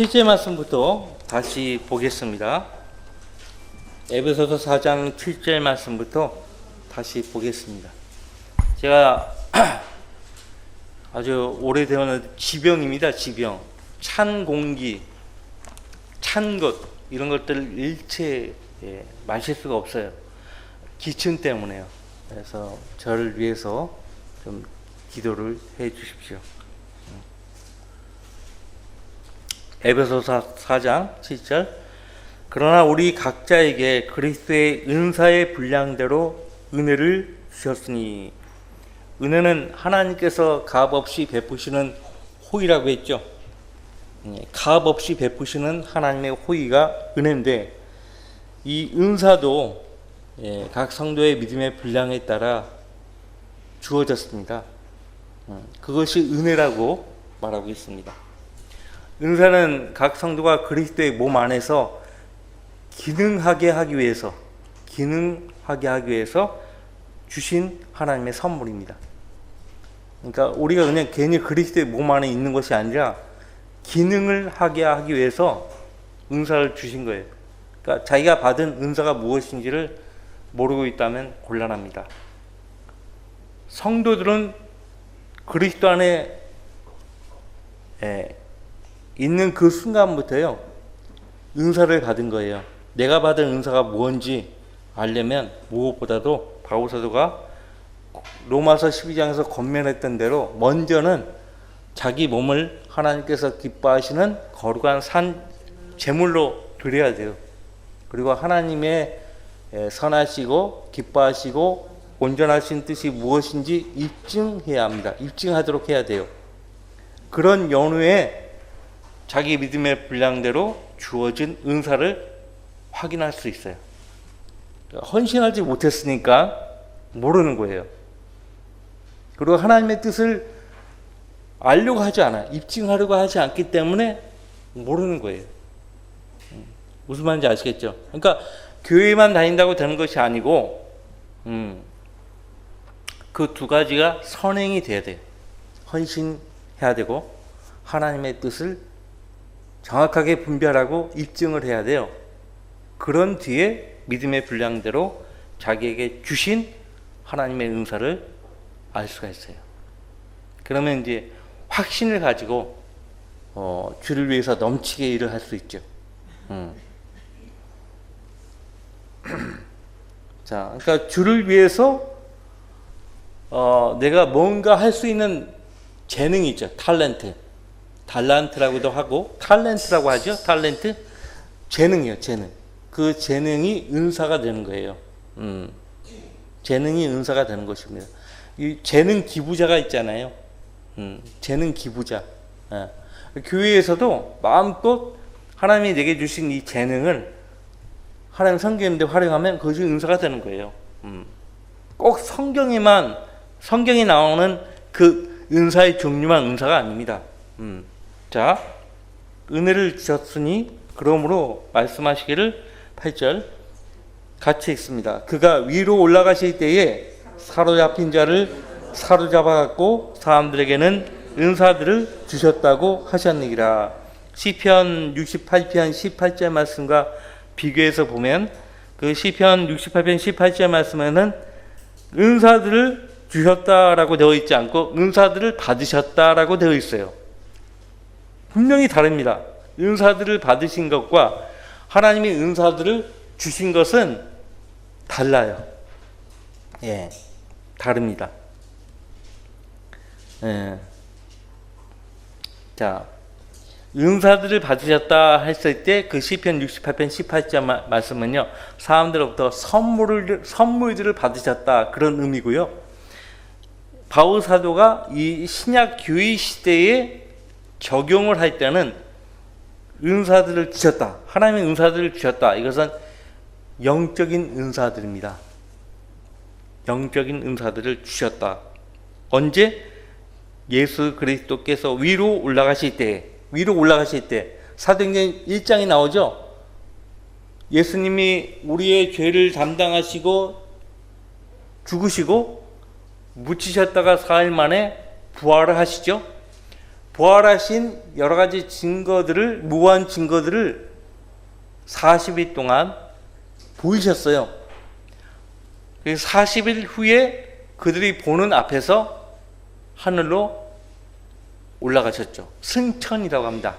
7절 말씀부터 다시 보겠습니다. 에베소서 4장 7절 말씀부터 다시 보겠습니다. 제가 아주 오래되었는 지병입니다. 지병. 찬 공기, 찬 것, 이런 것들을 일체 마실 수가 없어요. 기침 때문에요. 그래서 저를 위해서 좀 기도를 해 주십시오. 에베소서 4장 7절. 그러나 우리 각자에게 그리스도의 은사의 분량대로 은혜를 주셨으니, 은혜는 하나님께서 값없이 베푸시는 호의라고 했죠. 값없이 베푸시는 하나님의 호의가 은혜인데, 이 은사도 각 성도의 믿음의 분량에 따라 주어졌습니다. 그것이 은혜라고 말하고 있습니다. 은사는 각 성도가 그리스도의 몸 안에서 기능하게 하기 위해서 주신 하나님의 선물입니다. 그러니까 우리가 그냥 괜히 그리스도의 몸 안에 있는 것이 아니라 기능을 하게 하기 위해서 은사를 주신 거예요. 그러니까 자기가 받은 은사가 무엇인지를 모르고 있다면 곤란합니다. 성도들은 그리스도 안에 있는 그 순간부터요, 은사를 받은 거예요. 내가 받은 은사가 뭔지 알려면 무엇보다도 바울 사도가 로마서 12장에서 권면했던 대로 먼저는 자기 몸을 하나님께서 기뻐하시는 거룩한 산 제물로 드려야 돼요. 그리고 하나님의 선하시고 기뻐하시고 온전하신 뜻이 무엇인지 입증해야 합니다. 입증하도록 해야 돼요. 그런 연후에 자기 믿음의 분량대로 주어진 은사를 확인할 수 있어요. 헌신하지 못했으니까 모르는 거예요. 그리고 하나님의 뜻을 알려고 하지 않아요. 입증하려고 하지 않기 때문에 모르는 거예요. 무슨 말인지 아시겠죠? 그러니까 교회만 다닌다고 되는 것이 아니고 그 두 가지가 선행이 돼야 돼요. 헌신해야 되고 하나님의 뜻을 정확하게 분별하고 입증을 해야 돼요. 그런 뒤에 믿음의 분량대로 자기에게 주신 하나님의 은사를 알 수가 있어요. 그러면 이제 확신을 가지고 주를 위해서 넘치게 일을 할 수 있죠. 자, 그러니까 주를 위해서 내가 뭔가 할 수 있는 재능이 있죠. 달란트라고도 하고 탤런트라고 하죠. 탤런트, 재능이요, 재능. 그 재능이 은사가 되는 거예요. 재능이 은사가 되는 것입니다. 이 재능 기부자가 있잖아요. 재능 기부자. 교회에서도 마음껏 하나님이 내게 주신 이 재능을 하나님 섬기는데 활용하면 그것이 은사가 되는 거예요. 꼭 성경에 나오는 그 은사의 종류만 은사가 아닙니다. 자, 은혜를 주셨으니 그러므로 말씀하시기를 8절 같이 읽습니다. 그가 위로 올라가실 때에 사로잡힌 자를 사로잡아갖고 사람들에게는 은사들을 주셨다고 하셨느니라. 시편 68편 18절 말씀과 비교해서 보면 그 시편 68편 18절 말씀에는 은사들을 주셨다라고 되어 있지 않고 은사들을 받으셨다라고 되어 있어요. 분명히 다릅니다. 은사들을 받으신 것과 하나님이 은사들을 주신 것은 달라요. 다릅니다. 자, 은사들을 받으셨다 했을 때 그 시편 68편 18절 말씀은요, 사람들로부터 선물들을 받으셨다, 그런 의미고요. 바울 사도가 이 신약 교회 시대에 적용을 할 때는 은사들을 주셨다, 하나님의 은사들을 주셨다, 이것은 영적인 은사들입니다. 영적인 은사들을 주셨다. 언제? 예수 그리스도께서 위로 올라가실 때 사도행전 1장이 나오죠. 예수님이 우리의 죄를 담당하시고 죽으시고 묻히셨다가 4일 만에 부활을 하시죠. 부활하신 여러 가지 증거들을, 무한 증거들을 40일 동안 보이셨어요. 그래서 40일 후에 그들이 보는 앞에서 하늘로 올라가셨죠. 승천이라고 합니다.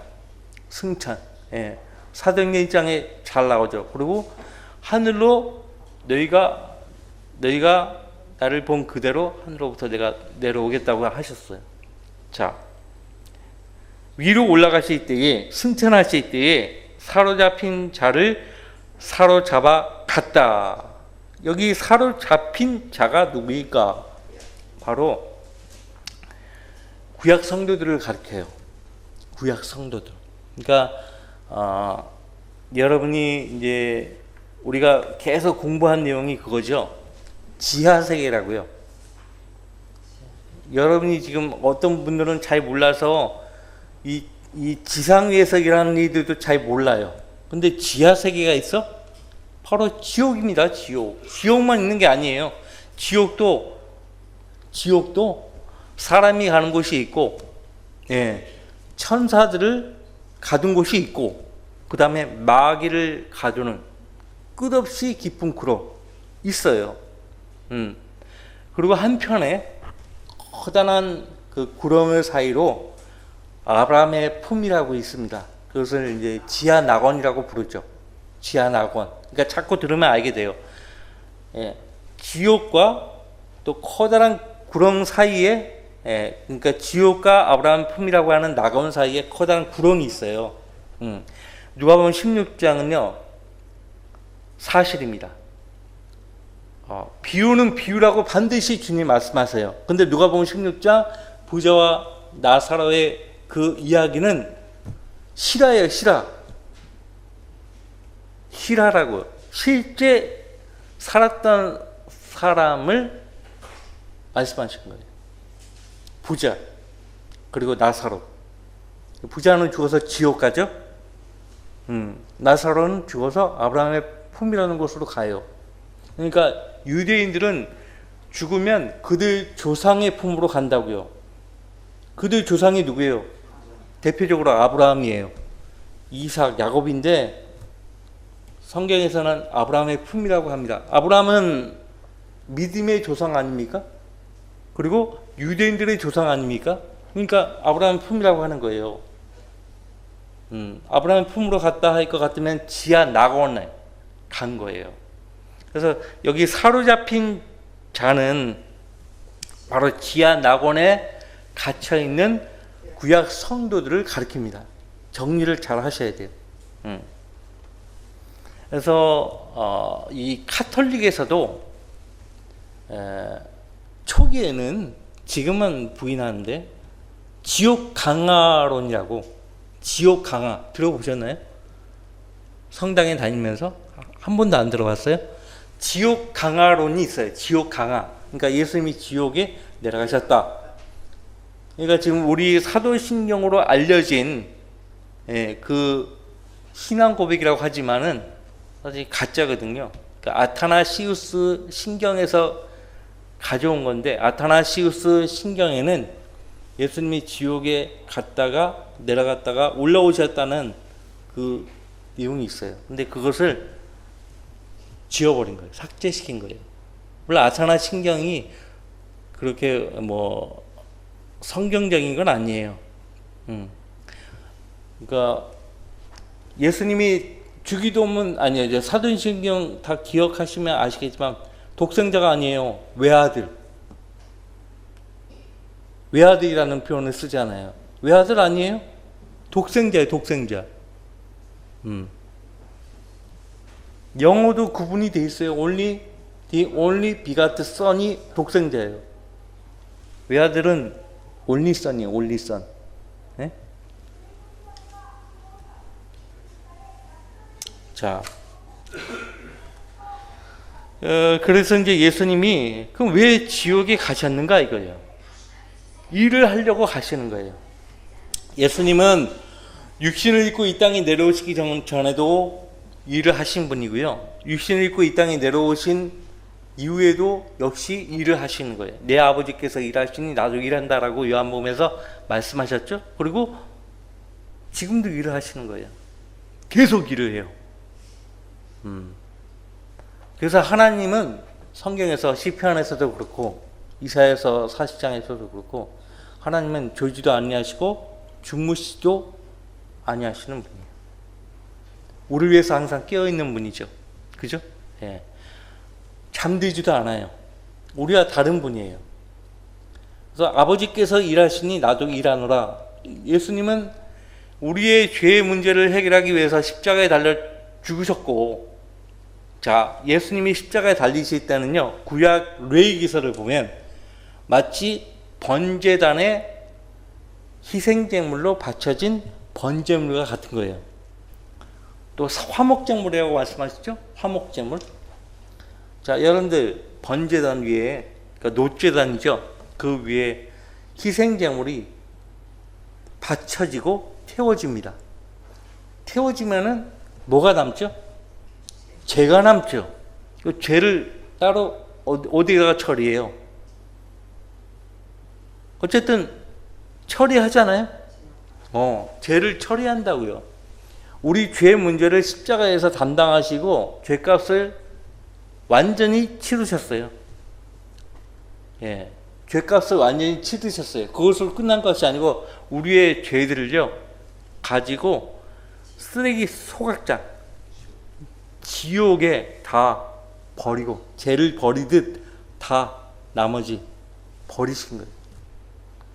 승천. 예. 사도행전 1장에 잘 나오죠. 그리고 하늘로 너희가 나를 본 그대로 하늘로부터 내가 내려오겠다고 하셨어요. 자, 위로 올라가실 때에, 승천하실 때에 사로잡힌 자를 사로잡아 갔다. 여기 사로잡힌 자가 누구일까? 바로 구약 성도들을 가리켜요. 구약 성도들. 그러니까 여러분이 이제 우리가 계속 공부한 내용이 그거죠. 지하세계라고요. 여러분이 지금 어떤 분들은 잘 몰라서 이 지상위에서라는 이들도 잘 몰라요. 근데 지하세계가 있어? 바로 지옥입니다. 지옥만 있는 게 아니에요. 지옥도 사람이 가는 곳이 있고, 예, 천사들을 가둔 곳이 있고, 그 다음에 마귀를 가두는 끝없이 깊은 구름 있어요. 그리고 한편에 커다란 그 구름 사이로 아브라함의 품이라고 있습니다. 그것을 이제 지하 낙원이라고 부르죠. 지하 낙원. 그러니까 자꾸 들으면 알게 돼요. 예, 지옥과 또 커다란 구름 사이에, 예, 그러니까 지옥과 아브라함 품이라고 하는 낙원 사이에 커다란 구름이 있어요. 누가복음 16장은요 사실입니다. 비유는 비유라고 반드시 주님 말씀하세요. 근데 누가복음 16장 부자와 나사로의 그 이야기는 실화예요. 실화라고. 실제 살았던 사람을 말씀하신 거예요. 부자 그리고 나사로. 부자는 죽어서 지옥 가죠. 나사로는 죽어서 아브라함의 품이라는 곳으로 가요. 그러니까 유대인들은 죽으면 그들 조상의 품으로 간다고요. 그들 조상이 누구예요? 대표적으로 아브라함이에요. 이삭, 야곱인데 성경에서는 아브라함의 품이라고 합니다. 아브라함은 믿음의 조상 아닙니까? 그리고 유대인들의 조상 아닙니까? 그러니까 아브라함의 품이라고 하는 거예요. 아브라함의 품으로 갔다 할 것 같으면 지하 낙원에 간 거예요. 그래서 여기 사로잡힌 자는 바로 지하 낙원에 갇혀 있는 구약 성도들을 가리킵니다. 정리를 잘 하셔야 돼요. 그래서 이 카톨릭에서도 초기에는, 지금은 부인하는데, 지옥 강화론이라고, 지옥 강화 들어보셨나요? 성당에 다니면서 한 번도 안 들어봤어요? 지옥 강화론이 있어요. 지옥 강화. 그러니까 예수님이 지옥에 내려가셨다. 그러니까 지금 우리 사도신경으로 알려진 그 신앙 고백이라고 하지만은 사실 가짜거든요. 그러니까 아타나시우스 신경에서 가져온 건데, 아타나시우스 신경에는 예수님이 지옥에 갔다가 내려갔다가 올라오셨다는 그 내용이 있어요. 근데 그것을 지워버린 거예요. 삭제시킨 거예요. 물론 아타나 신경이 그렇게 뭐 성경적인 건 아니에요. 그러니까 예수님이 주기도문, 아니에요. 사도신경 다 기억하시면 아시겠지만 독생자가 아니에요. 외아들이라는 표현을 쓰잖아요. 외아들 아니에요? 독생자예요. 독생자. 영어도 구분이 돼 있어요. The only begotten son이 독생자예요. 외아들은 only son이에요. only son. 네? 자, 그래서 이제 예수님이 그럼 왜 지옥에 가셨는가 이거예요. 일을 하려고 가시는 거예요. 예수님은 육신을 입고 이 땅에 내려오시기 전에도 일을 하신 분이고요. 육신을 입고 이 땅에 내려오신 이후에도 역시 일을 하시는 거예요. 내 아버지께서 일하시니 나도 일한다라고 요한복음에서 말씀하셨죠. 그리고 지금도 일을 하시는 거예요. 계속 일을 해요. 그래서 하나님은 성경에서 시편에서도 그렇고 이사야서 40장에서도 그렇고 하나님은 졸지도 아니하시고 주무시도 아니하시는 분이에요. 우리를 위해서 항상 깨어있는 분이죠. 그죠? 예. 잠들지도 않아요. 우리와 다른 분이에요. 그래서 아버지께서 일하시니 나도 일하노라. 예수님은 우리의 죄의 문제를 해결하기 위해서 십자가에 달려 죽으셨고, 자, 예수님이 십자가에 달리실 때는요, 구약 레위기서를 보면 마치 번제단의 희생제물로 바쳐진 번제물과 같은 거예요. 또 화목제물이라고 말씀하시죠? 화목제물. 자, 여러분들 번제단 위에, 그러니까 노제단이죠. 그 위에 희생제물이 받쳐지고 태워집니다. 태워지면은 뭐가 남죠? 죄가 남죠. 그 죄를 따로 어디다가 처리해요? 어쨌든 처리하잖아요. 죄를 처리한다고요. 우리 죄 문제를 십자가에서 담당하시고 죄값을 완전히 치르셨어요. 예, 죄값을 완전히 치르셨어요. 그것으로 끝난 것이 아니고 우리의 죄들을요 가지고 쓰레기 소각장 지옥에 다 버리고 죄를 버리듯 다 나머지 버리신 거예요.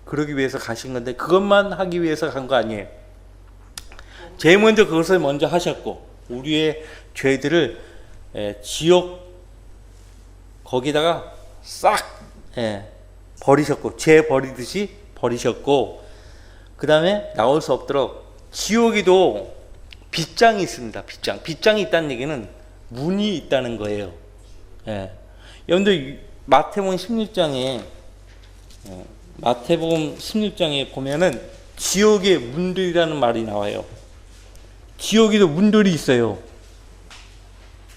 그러기 위해서 가신 건데 그것만 하기 위해서 간 거 아니에요. 제일 먼저 그것을 먼저 하셨고 우리의 죄들을 지옥 거기다가 싹 버리셨고 죄 버리듯이 버리셨고 그 다음에 나올 수 없도록 지옥에도 빗장이 있습니다. 빗장이 있다는 얘기는 문이 있다는 거예요. 여러분들 마태복음 16장에 보면은 지옥의 문들이라는 말이 나와요. 지옥에도 문들이 있어요.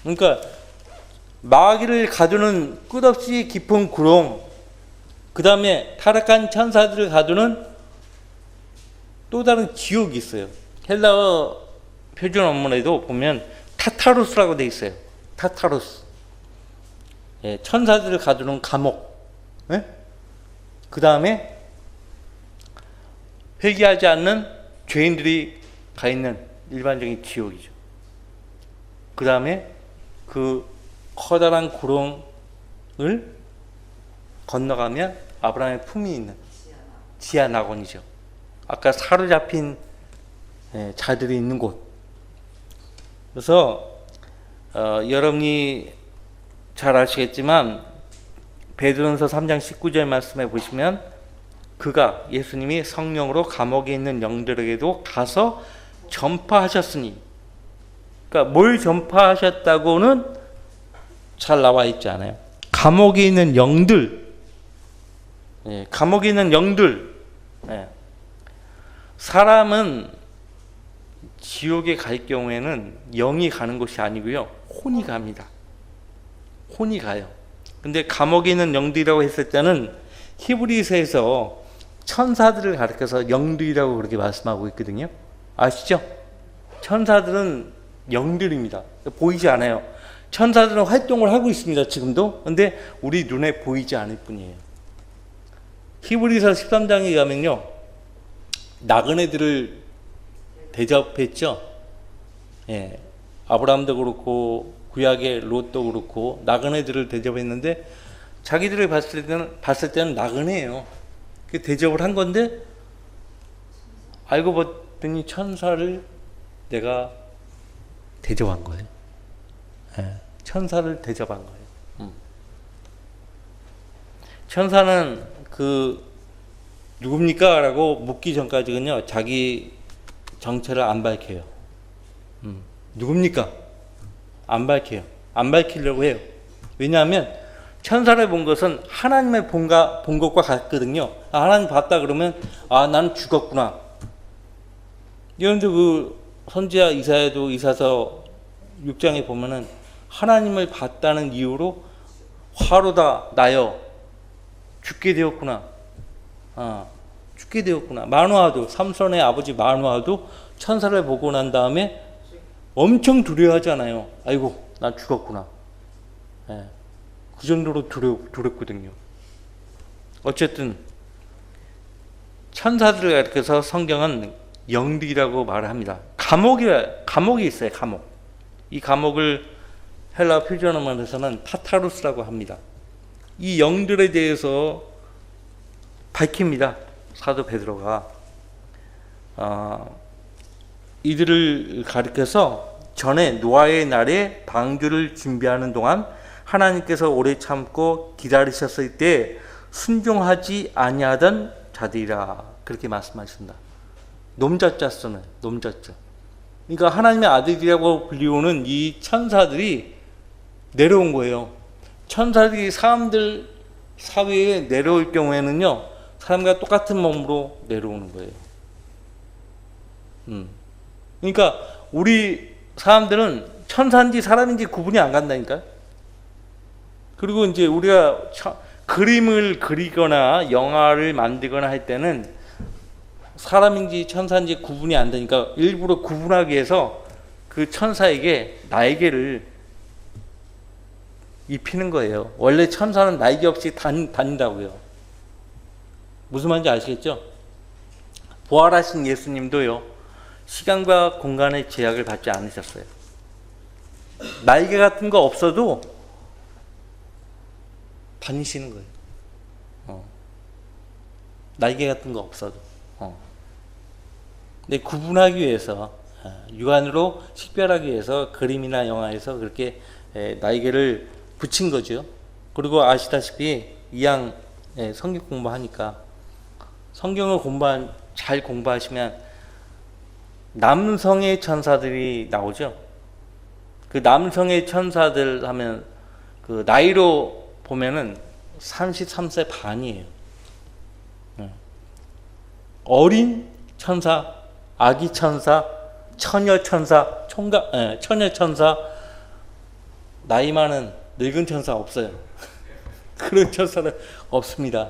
그러니까 마귀를 가두는 끝없이 깊은 구렁, 그 다음에 타락한 천사들을 가두는 또 다른 지옥이 있어요. 헬라어 표준 원문에도 보면 타타루스라고 돼 있어요. 타타루스. 천사들을 가두는 감옥. 그 다음에 회개하지 않는 죄인들이 가 있는 일반적인 지옥이죠. 그 다음에 그 커다란 구렁을 건너가면 아브라함의 품이 있는 지하 낙원이죠. 아까 사로잡힌 자들이 있는 곳. 그래서 여러분이 잘 아시겠지만 베드로전서 3장 19절 말씀에 보시면 그가 예수님이 성령으로 감옥에 있는 영들에게도 가서 전파하셨으니, 그러니까 뭘 전파하셨다고는 잘 나와 있지 않아요. 감옥에 있는 영들, 감옥에 있는 영들. 사람은 지옥에 갈 경우에는 영이 가는 것이 아니고요, 혼이 갑니다. 혼이 가요. 근데 감옥에 있는 영들이라고 했을 때는 히브리서에서 천사들을 가리켜서 영들이라고 그렇게 말씀하고 있거든요. 아시죠? 천사들은 영들입니다. 보이지 않아요. 천사들은 활동을 하고 있습니다. 지금도. 근데 우리 눈에 보이지 않을 뿐이에요. 히브리서 13장에 가면요, 나그네들을 대접했죠. 아브라함도 그렇고 구약의 롯도 그렇고 나그네들을 대접했는데 자기들을 봤을 때는 나그네예요. 그 대접을 한 건데 알고 봤더니 천사를 내가 대접한 거예요. 천사를 대접한 거예요. 천사는 누굽니까? 라고 묻기 전까지는요, 자기 정체를 안 밝혀요. 누굽니까? 안 밝혀요. 안 밝히려고 해요. 왜냐하면 천사를 본 것은 하나님의 본 것과 같거든요. 하나님 봤다 그러면 나는 죽었구나. 여러분들 그 선지자 이사야도 이사서 6장에 보면은 하나님을 봤다는 이유로 화로다 나여 죽게 되었구나. 죽게 되었구나. 마누아도, 삼손의 아버지 마누아도 천사를 보고 난 다음에 엄청 두려워하잖아요. 아이고 나 죽었구나. 예, 그 정도로 두렵거든요. 어쨌든 천사들을 가리켜서 성경은 영들이라고 말을 합니다. 감옥이 있어요. 감옥. 이 감옥을 헬라 표준어만에서는 타타루스라고 합니다. 이 영들에 대해서 밝힙니다. 사도 베드로가 이들을 가리켜서 전에 노아의 날에 방주를 준비하는 동안 하나님께서 오래 참고 기다리셨을 때 순종하지 아니하던 자들이라 그렇게 말씀하신다. 놈자자 쓰는 놈자자. 그러니까 하나님의 아들이라고 불리우는 이 천사들이 내려온 거예요. 천사들이 사람들 사회에 내려올 경우에는요, 사람과 똑같은 몸으로 내려오는 거예요. 그러니까 우리 사람들은 천사인지 사람인지 구분이 안 간다니까. 그리고 이제 우리가 그림을 그리거나 영화를 만들거나 할 때는 사람인지 천사인지 구분이 안 되니까 일부러 구분하기 위해서 그 천사에게 날개를 입히는 거예요. 원래 천사는 날개 없이 다닌다고요. 무슨 말인지 아시겠죠? 부활하신 예수님도요, 시간과 공간의 제약을 받지 않으셨어요. 날개 같은 거 없어도 다니시는 거예요. 날개 같은 거 없어도. 근데 구분하기 위해서, 육안으로 식별하기 위해서 그림이나 영화에서 그렇게 날개를 붙인 거죠. 그리고 아시다시피 이양 성경 공부하니까 성경을 잘 공부하시면 남성의 천사들이 나오죠. 그 남성의 천사들 하면 그 나이로 보면은 33세 반이에요. 어린 천사, 아기 천사, 처녀 천사, 처녀 천사, 나이 많은 늙은 천사 없어요. 그런 천사는 없습니다.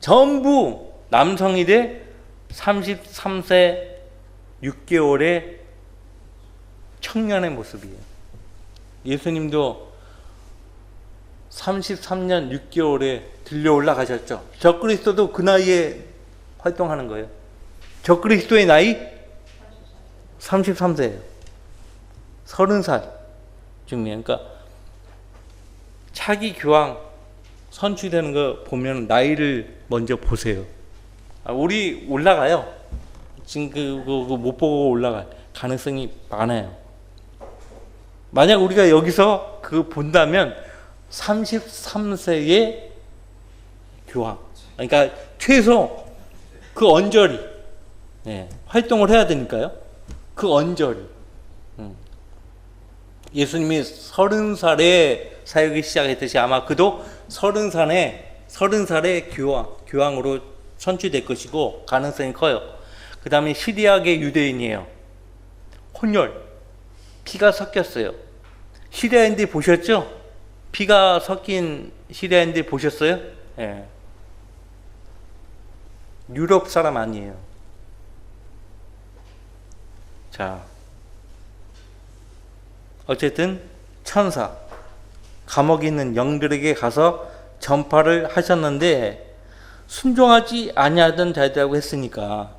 전부 남성이 돼 33세 6개월의 청년의 모습이에요. 예수님도 33년 6개월에 들려 올라가셨죠. 적그리스도도 그 나이에 활동하는 거예요. 적그리스도의 나이 33세예요. 30살 쯤이에요. 그러니까 차기 교황 선출되는 거 보면 나이를 먼저 보세요. 우리 올라가요. 지금 그거 못 보고 올라갈 가능성이 많아요. 만약 우리가 여기서 그거 본다면 33세의 교황, 그러니까 최소 그 언저리 활동을 해야 되니까요. 그 언저리. 예수님이 30살에 사역이 시작했듯이 아마 그도 30살에 교황으로 선출될 것이고 가능성이 커요. 그 다음에 시리아계 유대인이에요. 혼혈, 피가 섞였어요. 시리아인들 보셨죠? 피가 섞인 시리아인들 보셨어요? 예. 유럽 사람 아니에요. 자, 어쨌든 천사, 감옥에 있는 영들에게 가서 전파를 하셨는데 순종하지 아니하던 자들이라고 했으니까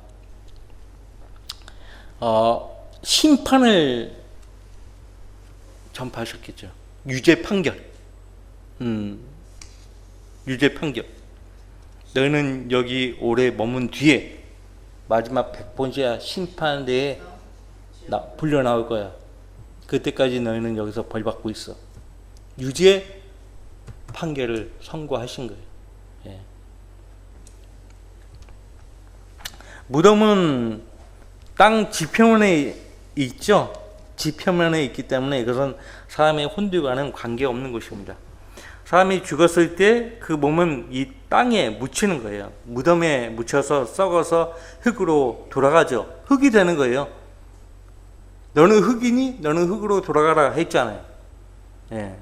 심판을 전파하셨겠죠. 유죄 판결. 유죄 판결. 너는 여기 오래 머문 뒤에 마지막 100번째야 심판대에 불려 나올 거야. 그때까지 너희는 여기서 벌 받고 있어. 유죄 판결을 선고하신 거예요. 예. 무덤은 땅 지표면에 있죠. 지표면에 있기 때문에 이것은 사람의 혼들과는 관계없는 것입니다. 사람이 죽었을 때 그 몸은 이 땅에 묻히는 거예요. 무덤에 묻혀서 썩어서 흙으로 돌아가죠. 흙이 되는 거예요. 너는 흙이니? 너는 흙으로 돌아가라 했잖아요. 예.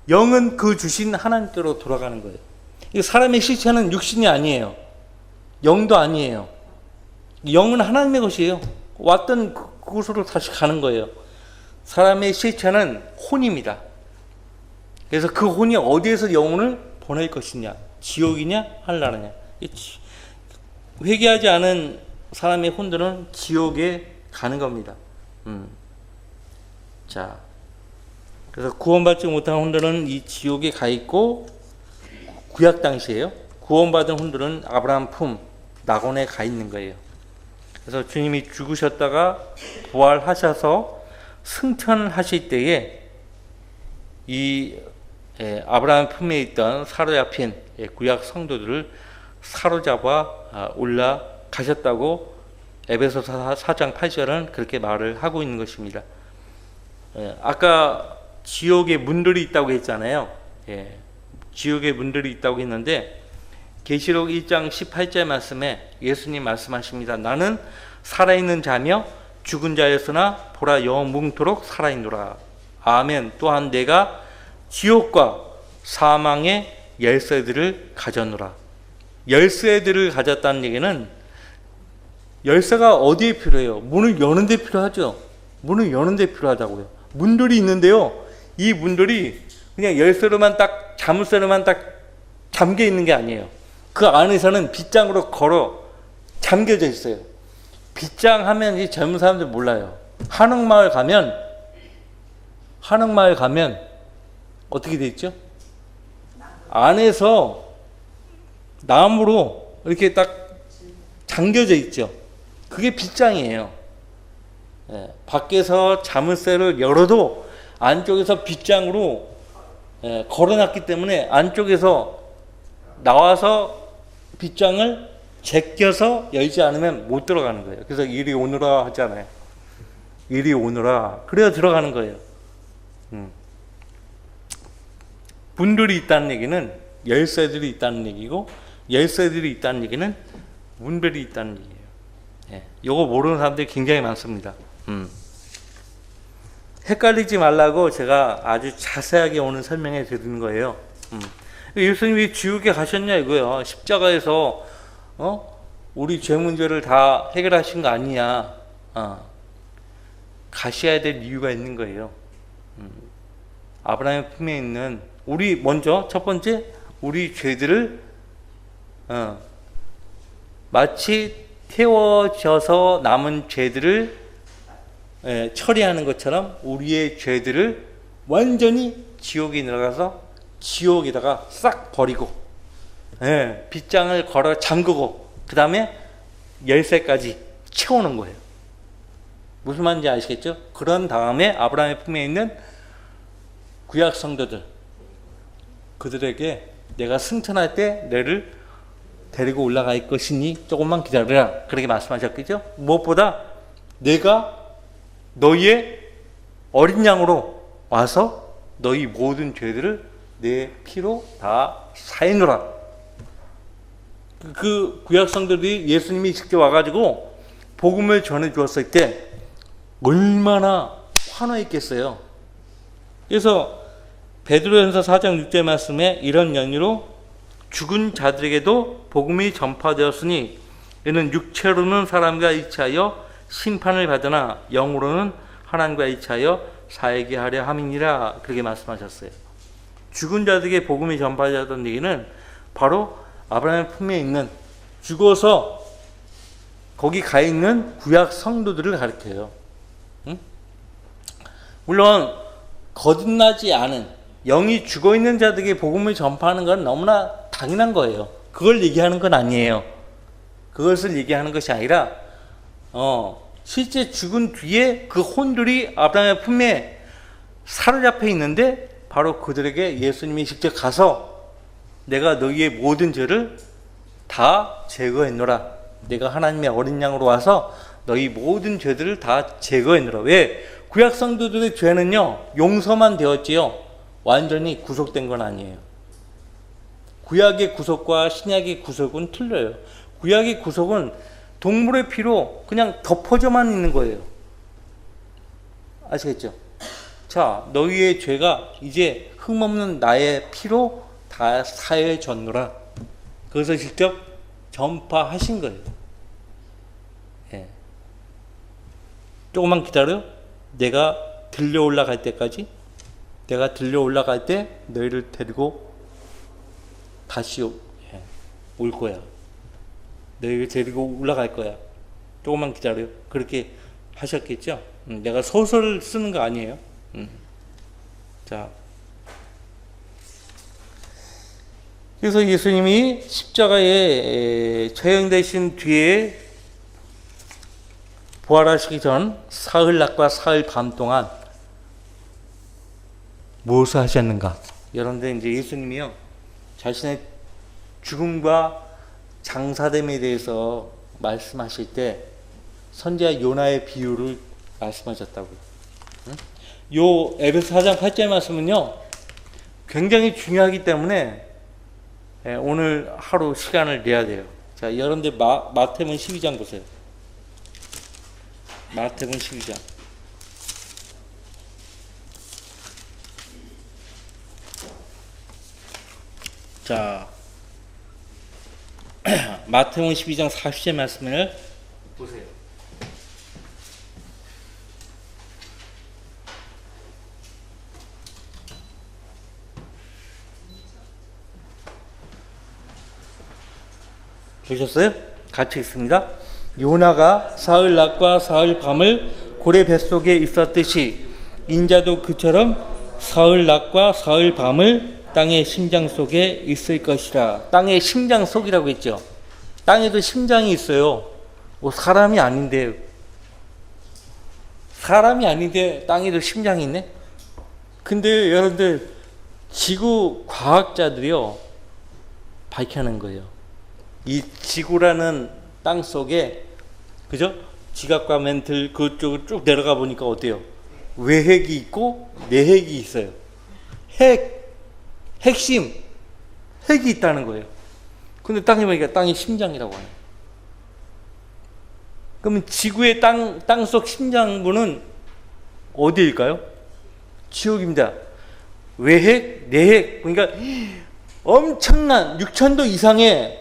영은 그 주신 하나님께로 돌아가는 거예요. 이 사람의 실체는 육신이 아니에요. 영도 아니에요. 영은 하나님의 것이에요. 왔던 그곳으로 다시 가는 거예요. 사람의 실체는 혼입니다. 그래서 그 혼이 어디에서 영혼을 보낼 것이냐, 지옥이냐 하늘나라냐. 회개하지 않은 사람의 혼들은 지옥에 가는 겁니다. 자, 그래서 구원받지 못한 혼들은 이 지옥에 가 있고, 구약 당시에요. 구원받은 혼들은 아브라함 품 낙원에 가 있는 거예요. 그래서 주님이 죽으셨다가 부활하셔서 승천하실 때에 이 아브라함 품에 있던 사로잡힌 구약 성도들을 사로잡아 올라가셨다고 에베소서 4장 8절은 그렇게 말을 하고 있는 것입니다. 아까 지옥의 문들이 있다고 했잖아요. 지옥의 문들이 있다고 했는데 계시록 1장 18절 말씀에 예수님 말씀하십니다. 나는 살아있는 자며 죽은 자였으나 보라 영원토록 살아있노라. 아멘. 또한 내가 지옥과 사망의 열쇠들을 가졌노라. 열쇠들을 가졌다는 얘기는 열쇠가 어디에 필요해요? 문을 여는 데 필요하죠. 문을 여는 데 필요하다고요. 문들이 있는데요. 이 문들이 그냥 열쇠로만 딱, 자물쇠로만 딱 잠겨 있는 게 아니에요. 그 안에서는 빗장으로 걸어 잠겨져 있어요. 빗장 하면 이 젊은 사람들 몰라요. 한옥마을 가면 어떻게 돼 있죠? 안에서 나무로 이렇게 딱 잠겨져 있죠. 그게 빗장이에요. 밖에서 자물쇠를 열어도 안쪽에서 빗장으로 걸어놨기 때문에 안쪽에서 나와서 빗장을 제껴서 열지 않으면 못 들어가는 거예요. 그래서 이리 오너라 하잖아요. 이리 오너라. 그래야 들어가는 거예요. 문들이 있다는 얘기는 열쇠들이 있다는 얘기고, 열쇠들이 있다는 얘기는 문들이 있다는 얘기예요. 이거 모르는 사람들이 굉장히 많습니다. 헷갈리지 말라고 제가 아주 자세하게 오늘 설명해 드리는 거예요. 예수님이 지옥에 가셨냐 이거예요. 십자가에서 우리 죄 문제를 다 해결하신 거 아니냐. 가셔야 될 이유가 있는 거예요. 아브라함의 품에 있는 우리 먼저 첫 번째 우리 죄들을 마치 태워져서 남은 죄들을 처리하는 것처럼 우리의 죄들을 완전히 지옥에 들어가서 지옥에다가 싹 버리고 빗장을 걸어 잠그고 그 다음에 열쇠까지 채우는 거예요. 무슨 말인지 아시겠죠? 그런 다음에 아브라함의 품에 있는 구약 성도들, 그들에게 내가 승천할 때 너를 데리고 올라갈 것이니 조금만 기다려라, 그렇게 말씀하셨겠죠? 무엇보다 내가 너희의 어린 양으로 와서 너희 모든 죄들을 내 피로 다 사해노라. 그 구약 성도들이 예수님이 직접 와가지고 복음을 전해 주었을 때 얼마나 환호했겠어요. 그래서 베드로전서 4장 6절 말씀에 이런 연유로 죽은 자들에게도 복음이 전파되었으니 이는 육체로는 사람과 일치하여 심판을 받으나 영으로는 하나님과 일치하여 살게 하려 함이니라, 그렇게 말씀하셨어요. 죽은 자들에게 복음이 전파되었다는 얘기는 바로 아브라함의 품에 있는 죽어서 거기 가 있는 구약 성도들을 가리켜요. 물론 거듭나지 않은 영이 죽어 있는 자들에게 복음을 전파하는 건 너무나 당연한 거예요. 그걸 얘기하는 건 아니에요. 그것을 얘기하는 것이 아니라 실제 죽은 뒤에 그 혼들이 아브라함의 품에 사로잡혀 있는데 바로 그들에게 예수님이 직접 가서 내가 너희의 모든 죄를 다 제거했노라. 내가 하나님의 어린 양으로 와서 너희 모든 죄들을 다 제거했노라. 왜? 구약 성도들의 죄는요, 용서만 되었지요, 완전히 구속된 건 아니에요. 구약의 구속과 신약의 구속은 틀려요. 구약의 구속은 동물의 피로 그냥 덮어져만 있는 거예요. 아시겠죠? 자, 너희의 죄가 이제 흠없는 나의 피로 다 사해졌노라. 그것을 직접 전파하신 거예요. 예. 조금만 기다려. 내가 들려 올라갈 때까지, 내가 들려 올라갈 때 너희를 데리고 다시 올 거야. 너희를 데리고 올라갈 거야. 조금만 기다려. 그렇게 하셨겠죠? 내가 소설을 쓰는 거 아니에요. 자, 그래서 예수님이 십자가에 처형되신 뒤에 부활하시기 전 사흘 낮과 사흘 밤 동안 무엇을 하셨는가? 여러분들 이제 예수님이요 자신의 죽음과 장사됨에 대해서 말씀하실 때 선지자 요나의 비유를 말씀하셨다고요. 요 에베소 4장 8절 말씀은요 굉장히 중요하기 때문에 오늘 하루 시간을 내야 돼요. 자, 여러분들 마태복음 12장 보세요. 마태복음 12장. 자, 마태복음 12장 40절 말씀을 보세요. 보셨어요? 같이 읽습니다. 요나가 사흘 낮과 사흘 밤을 고래 뱃속에 있었듯이 인자도 그처럼 사흘 낮과 사흘 밤을 땅의 심장 속에 있을 것이라. 땅의 심장 속이라고 했죠. 땅에도 심장이 있어요. 사람이 아닌데 땅에도 심장이 있네? 근데 여러분들 지구 과학자들이요 밝혀낸 거예요. 이 지구라는 땅 속에, 그죠? 지각과 멘틀 그쪽을 쭉 내려가 보니까 어때요? 외핵이 있고 내핵이 있어요. 핵심, 핵이 있다는 거예요. 근데 땅에 보니까 땅이 심장이라고 하네요. 그러면 지구의 땅속 심장부는 어디일까요? 지옥입니다. 외핵, 내핵, 그러니까 엄청난 6,000도 이상의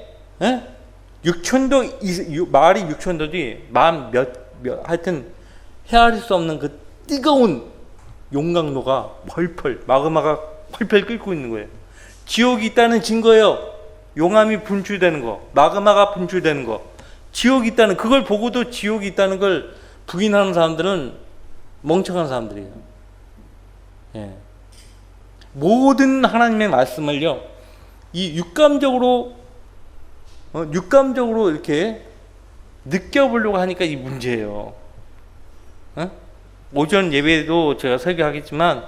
6,000도, 말이 6,000도지, 하여튼 헤아릴 수 없는 그 뜨거운 용광로가 마그마가 펄펄 끓고 있는 거예요. 지옥이 있다는 증거예요. 용암이 분출되는 거, 마그마가 분출되는 거, 지옥이 있다는, 그걸 보고도 지옥이 있다는 걸 부인하는 사람들은 멍청한 사람들이에요. 예. 모든 하나님의 말씀을요, 이 육감적으로 이렇게 느껴보려고 하니까 이 문제예요. 오전 예배도 제가 설교하겠지만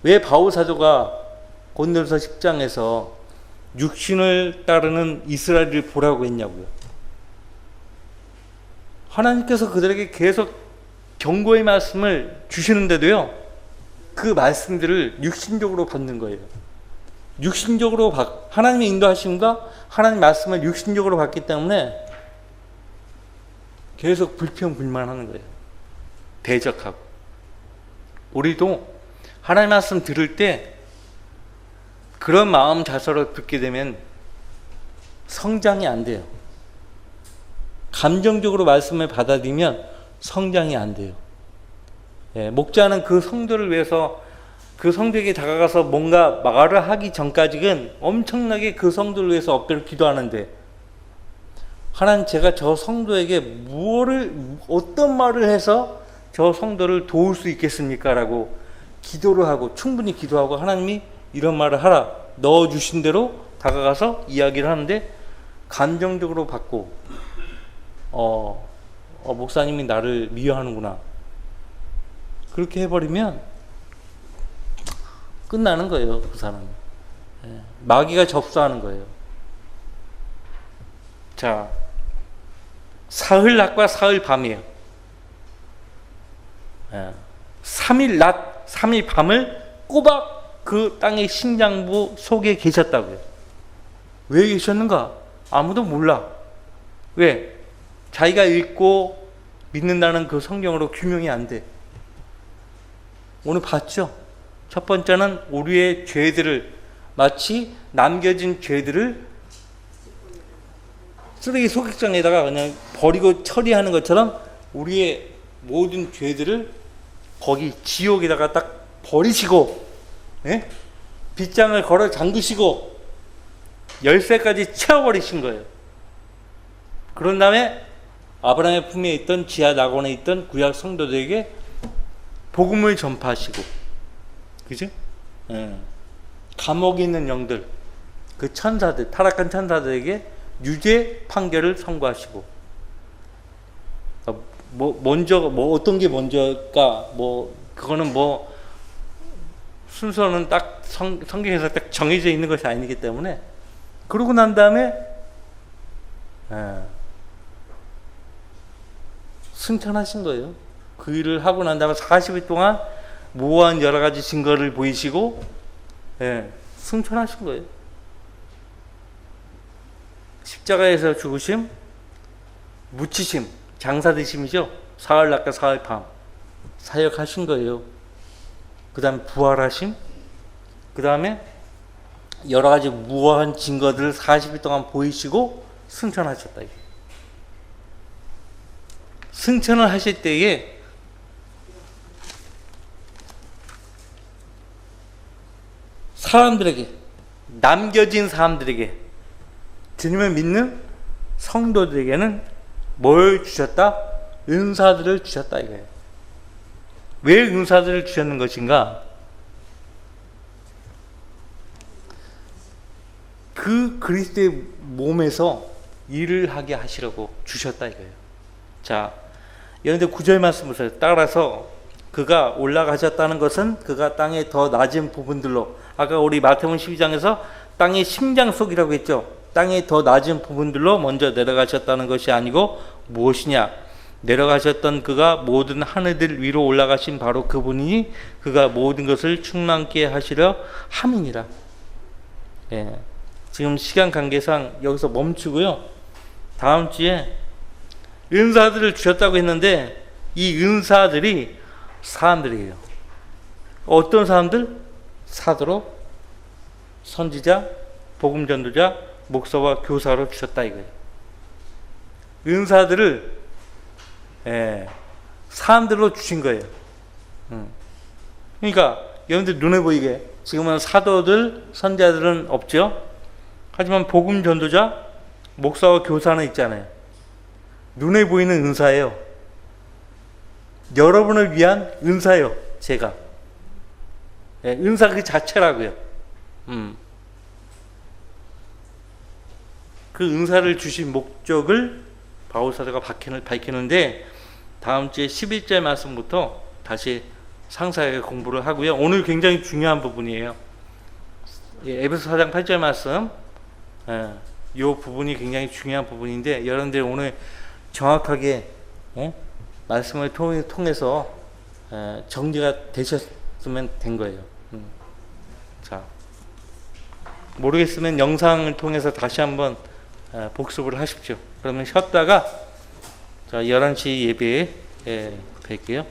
왜 바울 사도가 고린도서 10장에서 육신을 따르는 이스라엘을 보라고 했냐고요. 하나님께서 그들에게 계속 경고의 말씀을 주시는데도요, 그 말씀들을 육신적으로 받는 거예요. 육신적으로 하나님의 인도하심과 하나님 말씀을 육신적으로 받기 때문에 계속 불평불만하는 거예요. 대적하고. 우리도 하나님 말씀 들을 때 그런 마음 자세로 듣게 되면 성장이 안 돼요. 감정적으로 말씀을 받아들이면 성장이 안 돼요. 예, 목자는 그 성도를 위해서 그 성도에게 다가가서 뭔가 말을 하기 전까지는 엄청나게 그 성도를 위해서 엎드려 기도하는데, 하나님, 제가 저 성도에게 어떤 말을 해서 저 성도를 도울 수 있겠습니까? 라고 기도를 하고, 충분히 기도하고, 하나님이 이런 말을 하라, 넣어주신 대로 다가가서 이야기를 하는데, 감정적으로 받고, 목사님이 나를 미워하는구나, 그렇게 해버리면 끝나는 거예요. 그 사람은. 마귀가 접수하는 거예요. 자, 사흘 낮과 사흘 밤이에요. 3일 낮, 3일 밤을 꼬박 그 땅의 심장부 속에 계셨다고요. 왜 계셨는가? 아무도 몰라. 왜? 자기가 읽고 믿는다는 그 성경으로 규명이 안 돼. 오늘 봤죠? 첫 번째는 우리의 죄들을, 마치 남겨진 죄들을 쓰레기 소각장에다가 그냥 버리고 처리하는 것처럼 우리의 모든 죄들을 거기 지옥에다가 딱 버리시고, 예? 빗장을 걸어 잠그시고 열쇠까지 채워버리신 거예요. 그런 다음에 아브라함의 품에 있던 지하 낙원에 있던 구약 성도들에게 복음을 전파하시고, 그죠? 예. 감옥에 있는 영들, 그 천사들, 타락한 천사들에게 유죄 판결을 선고하시고, 어떤 게 먼저일까? 그거는 순서는 딱 성경에서 딱 정해져 있는 것이 아니기 때문에, 그러고 난 다음에, 승천하신 거예요. 그 일을 하고 난 다음에 40일 동안 모호한 여러 가지 증거를 보이시고, 승천하신 거예요. 십자가에서 죽으심, 묻히심, 장사되심이죠. 사흘 낮과 사흘 밤 사역하신 거예요. 그 다음에 부활하심, 그 다음에 여러 가지 무한 증거들을 40일 동안 보이시고 승천하셨다. 승천을 하실 때에 사람들에게, 남겨진 사람들에게, 주님을 믿는 성도들에게는 뭘 주셨다? 은사들을 주셨다 이거예요. 왜 은사들을 주셨는 것인가? 그 그리스도의 몸에서 일을 하게 하시려고 주셨다 이거예요. 자, 여러분들 9절 말씀 보세요. 따라서 그가 올라가셨다는 것은 그가 땅의 더 낮은 부분들로, 아까 우리 마태복음 12장에서 땅의 심장 속이라고 했죠. 땅의 더 낮은 부분들로 먼저 내려가셨다는 것이 아니고 무엇이냐? 내려가셨던 그가 모든 하늘들 위로 올라가신 바로 그분이니 그가 모든 것을 충만케 하시려 함이니라. 예. 지금 시간 관계상 여기서 멈추고요. 다음 주에 은사들을 주셨다고 했는데 이 은사들이 사람들이에요. 어떤 사람들? 사도로, 선지자, 복음전도자, 목사와 교사로 주셨다 이거예요. 은사들을 사람들로 주신 거예요. 그러니까 여러분들 눈에 보이게 지금은 사도들, 선지자들은 없죠. 하지만 복음전도자, 목사와 교사는 있잖아요. 눈에 보이는 은사예요. 여러분을 위한 은사예요. 제가 은사 그 자체라고요. 그 은사를 주신 목적을 바울사도가 밝히는데 다음 주에 11절 말씀부터 다시 상세하게 공부를 하고요. 오늘 굉장히 중요한 부분이에요. 에베소 4장 8절 말씀, 이 부분이 굉장히 중요한 부분인데 여러분들 오늘 정확하게 말씀을 통해서 정리가 되셨으면 된 거예요. 자, 모르겠으면 영상을 통해서 다시 한번 복습을 하십시오. 그러면 쉬었다가 자 11시 예배에 뵐게요.